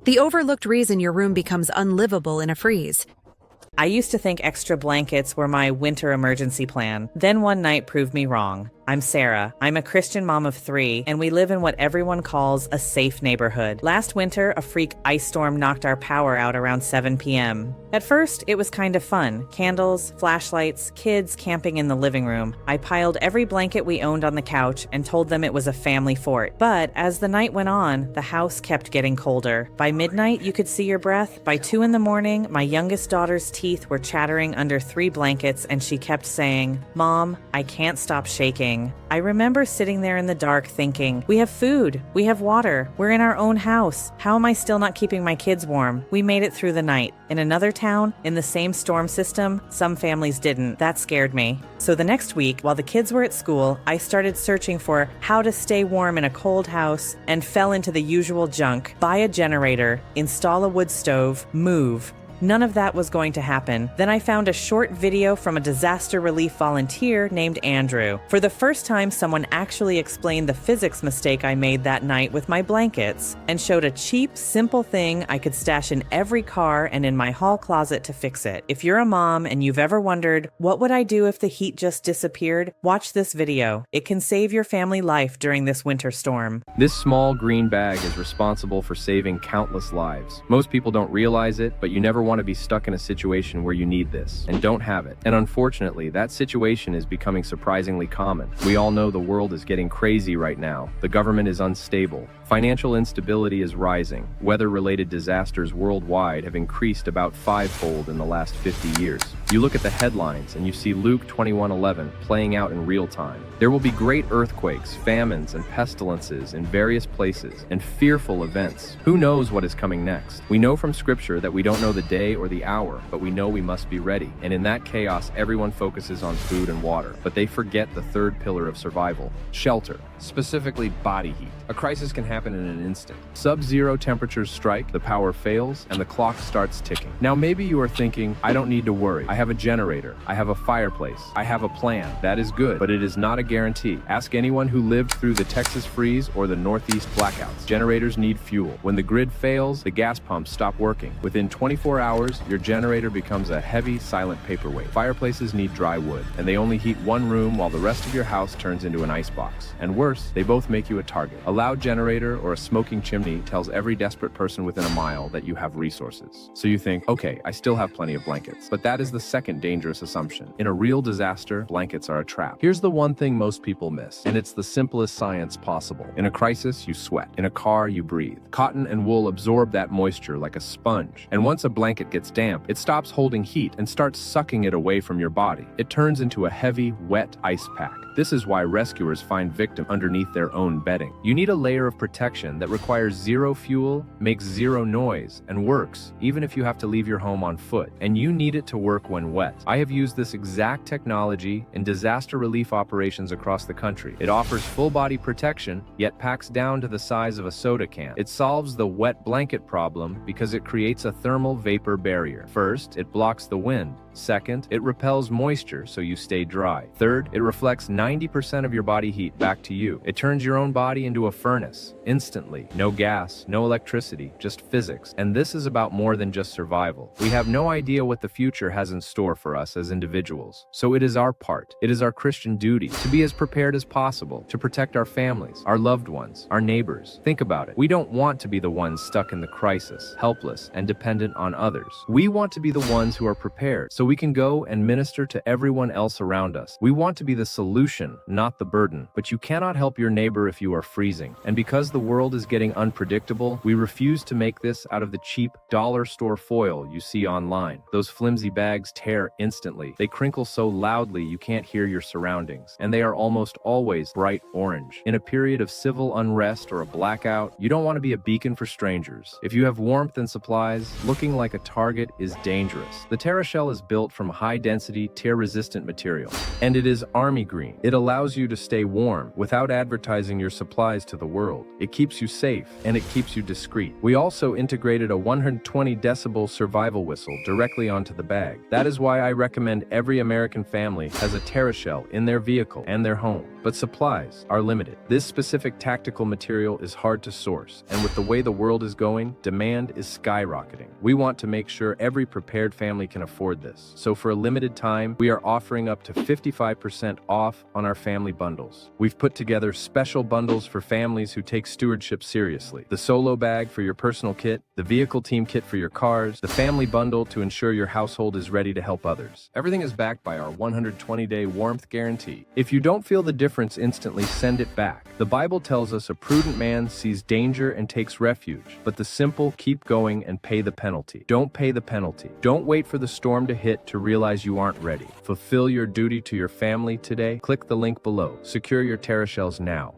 The overlooked reason your room becomes unlivable in a freeze. I used to think extra blankets were my winter emergency plan. Then one night proved me wrong. I'm Sarah. I'm a Christian mom of 3, and we live in what everyone calls a safe neighborhood. Last winter, a freak ice storm knocked our power out around 7 p.m. At first, it was kind of fun. Candles, flashlights, kids camping in the living room. I piled every blanket we owned on the couch and told them it was a family fort. But as the night went on, the house kept getting colder. By midnight, you could see your breath. By 2 in the morning, my youngest daughter's teeth were chattering under 3 blankets, and she kept saying, "Mom, I can't stop shaking." I remember sitting there in the dark thinking, we have food, we have water, we're in our own house. How am I still not keeping my kids warm? We made it through the night. In another town, in the same storm system, some families didn't. That scared me. So the next week, while the kids were at school, I started searching for how to stay warm in a cold house and fell into the usual junk. Buy a generator, install a wood stove, move. None of that was going to happen. Then I found a short video from a disaster relief volunteer named Andrew. For the first time, someone actually explained the physics mistake I made that night with my blankets and showed a cheap, simple thing I could stash in every car and in my hall closet to fix it. If you're a mom and you've ever wondered, what would I do if the heat just disappeared? Watch this video. It can save your family life during this winter storm. This small green bag is responsible for saving countless lives. Most people don't realize it, but you never want to be stuck in a situation where you need this and don't have it. And unfortunately, that situation is becoming surprisingly common. We all know the world is getting crazy right now. The government is unstable. Financial instability is rising. Weather-related disasters worldwide have increased about 5-fold in the last 50 years. You look at the headlines and you see Luke 21:11 playing out in real time. There will be great earthquakes, famines, and pestilences in various places, and fearful events. Who knows what is coming next? We know from Scripture that we don't know the day or the hour, but we know we must be ready. And in that chaos, everyone focuses on food and water, but they forget the third pillar of survival: shelter, specifically body heat. A crisis can happen in an instant. Sub-zero temperatures strike, the power fails, and the clock starts ticking. Now maybe you are thinking, I don't need to worry. I have a generator. I have a fireplace. I have a plan. That is good, but it is not a guarantee. Ask anyone who lived through the Texas freeze or the Northeast blackouts. Generators need fuel. When the grid fails, the gas pumps stop working. Within 24 hours, your generator becomes a heavy, silent paperweight. Fireplaces need dry wood, and they only heat one room while the rest of your house turns into an icebox. And worse, they both make you a target. A loud generator or a smoking chimney tells every desperate person within a mile that you have resources. So you think, okay, I still have plenty of blankets. But that is the second dangerous assumption. In a real disaster, blankets are a trap. Here's the one thing most people miss, and it's the simplest science possible. In a crisis, you sweat. In a car, you breathe. Cotton and wool absorb that moisture like a sponge. And once a blanket gets damp, it stops holding heat and starts sucking it away from your body. It turns into a heavy, wet ice pack. This is why rescuers find victims underneath their own bedding. You need a layer of protection that requires zero fuel, makes zero noise, and works even if you have to leave your home on foot. And you need it to work when wet. I have used this exact technology in disaster relief operations across the country. It offers full-body protection, yet packs down to the size of a soda can. It solves the wet blanket problem because it creates a thermal vapor barrier. First, it blocks the wind. Second, it repels moisture so you stay dry. Third, it reflects 90% of your body heat back to you. It turns your own body into a furnace, instantly. No gas, no electricity, just physics. And this is about more than just survival. We have no idea what the future has in store for us as individuals. So it is our part, it is our Christian duty to be as prepared as possible, to protect our families, our loved ones, our neighbors. Think about it. We don't want to be the ones stuck in the crisis, helpless and dependent on others. We want to be the ones who are prepared, so we can go and minister to everyone else around us. We want to be the solution, not the burden. But you cannot help your neighbor if you are freezing. And because the world is getting unpredictable, we refuse to make this out of the cheap dollar store foil you see online. Those flimsy bags tear instantly. They crinkle so loudly you can't hear your surroundings. And they are almost always bright orange. In a period of civil unrest or a blackout, you don't want to be a beacon for strangers. If you have warmth and supplies, looking like a target is dangerous. The TerraShell is built from high-density, tear-resistant material, and it is army green. It allows you to stay warm without without advertising your supplies to the world. It keeps you safe, and it keeps you discreet. We also integrated a 120 decibel survival whistle directly onto the bag. That is why I recommend every American family has a TerraShell in their vehicle and their home. But supplies are limited. This specific tactical material is hard to source, and with the way the world is going, demand is skyrocketing. We want to make sure every prepared family can afford this. So for a limited time, we are offering up to 55% off on our family bundles. We've put together special bundles for families who take stewardship seriously. The solo bag for your personal kit, the vehicle team kit for your cars, the family bundle to ensure your household is ready to help others. Everything is backed by our 120-day warmth guarantee. If you don't feel the difference instantly, send it back. The Bible tells us a prudent man sees danger and takes refuge, but the simple keep going and pay the penalty. Don't pay the penalty. Don't wait for the storm to hit to realize you aren't ready. Fulfill your duty to your family today. Click the link below. Secure your TerraShells now.